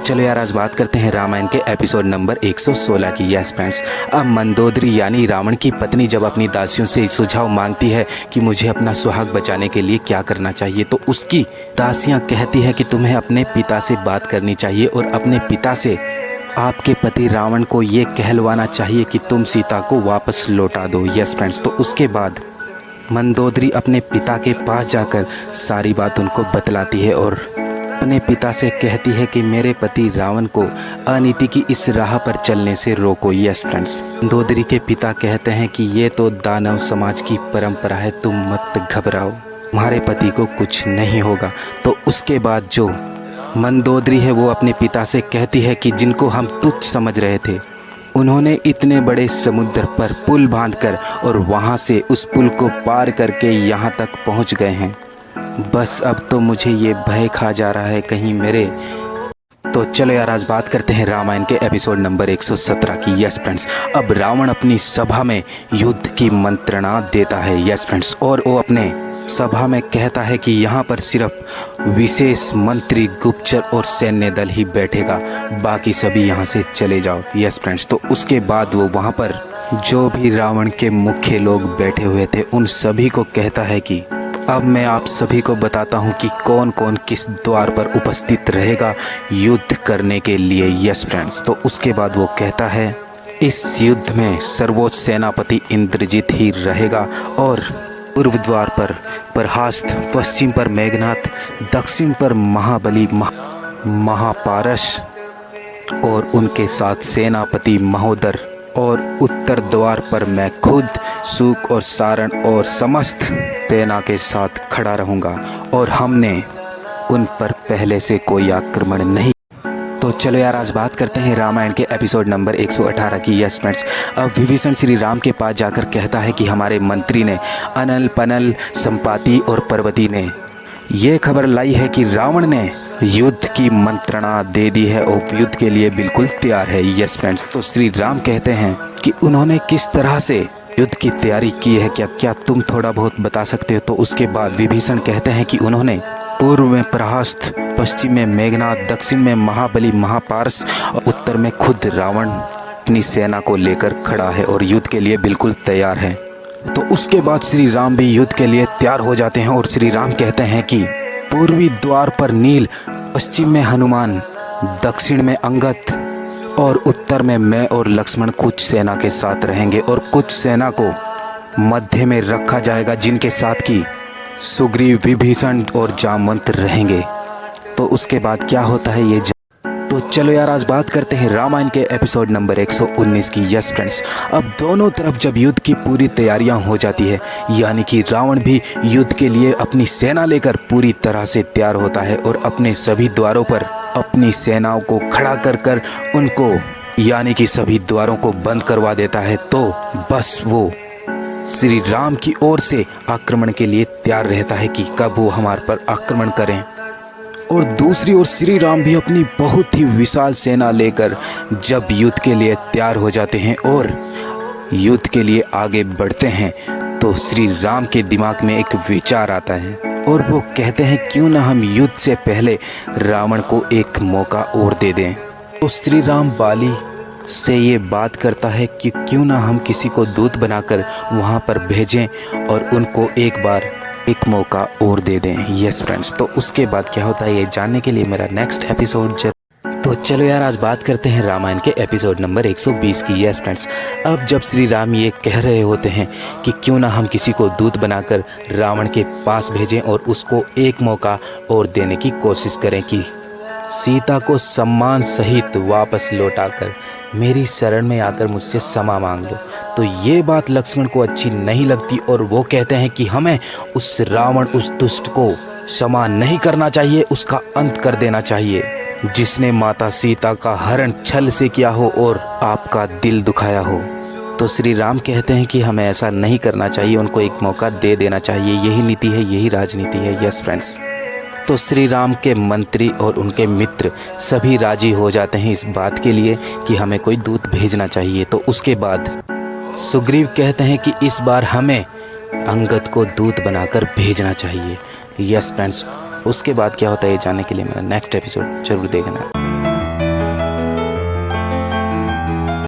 चलो यार आज बात करते हैं रामायण के एपिसोड नंबर 116 की। यस फ्रेंड्स, अब मंदोदरी यानी रावण की पत्नी जब अपनी दासियों से सुझाव मांगती है कि मुझे अपना सुहाग बचाने के लिए क्या करना चाहिए, तो उसकी दासियां कहती है कि तुम्हें अपने पिता से बात करनी चाहिए और अपने पिता से आपके पति रावण को ये कहलवाना चाहिए कि तुम सीता को वापस लौटा दो। यस फ्रेंड्स, तो उसके बाद मंदोदरी अपने पिता के पास जाकर सारी बात उनको बतलाती है और अपने पिता से कहती है कि मेरे पति रावण को अनीति की इस राह पर चलने से रोको। यस फ्रेंड्स, मंदोदरी के पिता कहते हैं कि ये तो दानव समाज की परंपरा है, तुम मत घबराओ, तुम्हारे पति को कुछ नहीं होगा। तो उसके बाद जो मंदोदरी है वो अपने पिता से कहती है कि जिनको हम तुच्छ समझ रहे थे, उन्होंने इतने बड़े समुद्र पर पुल बांधकर और वहाँ से उस पुल को पार करके यहाँ तक पहुँच गए हैं। बस अब तो मुझे ये भय खा जा रहा है कहीं मेरे। तो चलो यार आज बात करते हैं रामायण के एपिसोड नंबर 117 की। यस फ्रेंड्स, अब रावण अपनी सभा में युद्ध की मंत्रणा देता है। यस फ्रेंड्स, और वो अपने सभा में कहता है कि यहाँ पर सिर्फ विशेष मंत्री, गुप्तचर और सैन्य दल ही बैठेगा, बाकी सभी यहाँ से चले जाओ। यस फ्रेंड्स, तो उसके बाद वो वहाँ पर जो भी रावण के मुख्य लोग बैठे हुए थे उन सभी को कहता है कि अब मैं आप सभी को बताता हूँ कि कौन कौन किस द्वार पर उपस्थित रहेगा युद्ध करने के लिए। यस फ्रेंड्स, तो उसके बाद वो कहता है इस युद्ध में सर्वोच्च सेनापति इंद्रजीत ही रहेगा और पूर्व द्वार पर प्रहस्त, पश्चिम पर मेघनाथ, दक्षिण पर महाबली महापारस और उनके साथ सेनापति महोदर, और उत्तर द्वार पर मैं खुद सूक और सारण और समस्त सेना के साथ खड़ा रहूँगा और हमने उन पर पहले से कोई आक्रमण नहीं। तो चलो यार आज बात करते हैं रामायण के एपिसोड नंबर 118 की। यस फ्रेंड्स, अब विभीषण श्री राम के पास जाकर कहता है कि हमारे मंत्री ने अनल, पनल, संपाति और पर्वती ने ये खबर लाई है कि रावण ने युद्ध की मंत्रणा दे दी है और युद्ध के लिए बिल्कुल तैयार है। यस फ्रेंड्स, तो श्री राम कहते हैं कि उन्होंने किस तरह से युद्ध की तैयारी की है, क्या तुम थोड़ा बहुत बता सकते हो। तो उसके बाद विभीषण कहते हैं कि उन्होंने पूर्व में प्रहस्त, पश्चिम में मेघनाथ, दक्षिण में महाबली महापारस और उत्तर में खुद रावण अपनी सेना को लेकर खड़ा है और युद्ध के लिए बिल्कुल तैयार है। तो उसके बाद श्री राम भी युद्ध के लिए तैयार हो जाते हैं और श्री राम कहते हैं कि पूर्वी द्वार पर नील, पश्चिम में हनुमान, दक्षिण में अंगद और उत्तर में मैं और लक्ष्मण कुछ सेना के साथ रहेंगे और कुछ सेना को मध्य में रखा जाएगा जिनके साथ की सुग्रीव, विभीषण और जामवंत रहेंगे। तो उसके बाद क्या होता है ये तो चलो यार आज बात करते हैं रामायण के एपिसोड नंबर 119 की। यस फ्रेंड्स, अब दोनों तरफ जब युद्ध की पूरी तैयारियां हो जाती है, यानी कि रावण भी युद्ध के लिए अपनी सेना लेकर पूरी तरह से तैयार होता है और अपने सभी द्वारों पर अपनी सेनाओं को खड़ा कर उनको यानी कि सभी द्वारों को बंद करवा देता है। तो बस वो श्री राम की ओर से आक्रमण के लिए तैयार रहता है कि कब वो हमारे पर आक्रमण करें। और दूसरी ओर श्री राम भी अपनी बहुत ही विशाल सेना लेकर जब युद्ध के लिए तैयार हो जाते हैं और युद्ध के लिए आगे बढ़ते हैं, तो श्री राम के दिमाग में एक विचार आता है और वो कहते हैं क्यों ना हम युद्ध से पहले रावण को एक मौका और दे दें। तो श्री राम बाली से ये बात करता है कि क्यों ना हम किसी को दूत बनाकर वहाँ पर भेजें और उनको एक मौका और दे दें। यस फ्रेंड्स, तो उसके बाद क्या होता है ये जानने के लिए मेरा नेक्स्ट एपिसोड तो चलो यार आज बात करते हैं रामायण के एपिसोड नंबर 120 की। यस फ्रेंड्स, अब जब श्री राम ये कह रहे होते हैं कि क्यों ना हम किसी को दूत बनाकर रावण के पास भेजें और उसको एक मौका और देने की कोशिश करें कि सीता को सम्मान सहित वापस लौटाकर मेरी शरण में आकर मुझसे क्षमा मांग लो। तो ये बात लक्ष्मण को अच्छी नहीं लगती और वो कहते हैं कि हमें उस रावण, उस दुष्ट को क्षमा नहीं करना चाहिए, उसका अंत कर देना चाहिए, जिसने माता सीता का हरण छल से किया हो और आपका दिल दुखाया हो। तो श्री राम कहते हैं कि हमें ऐसा नहीं करना चाहिए, उनको एक मौका दे देना चाहिए, यही नीति है, यही राजनीति है। यस फ्रेंड्स, तो श्री राम के मंत्री और उनके मित्र सभी राजी हो जाते हैं इस बात के लिए कि हमें कोई दूत भेजना चाहिए। तो उसके बाद सुग्रीव कहते हैं कि इस बार हमें अंगद को दूत बनाकर भेजना चाहिए। यस फ्रेंड्स, उसके बाद क्या होता है ये जानने के लिए मेरा नेक्स्ट एपिसोड जरूर देखना।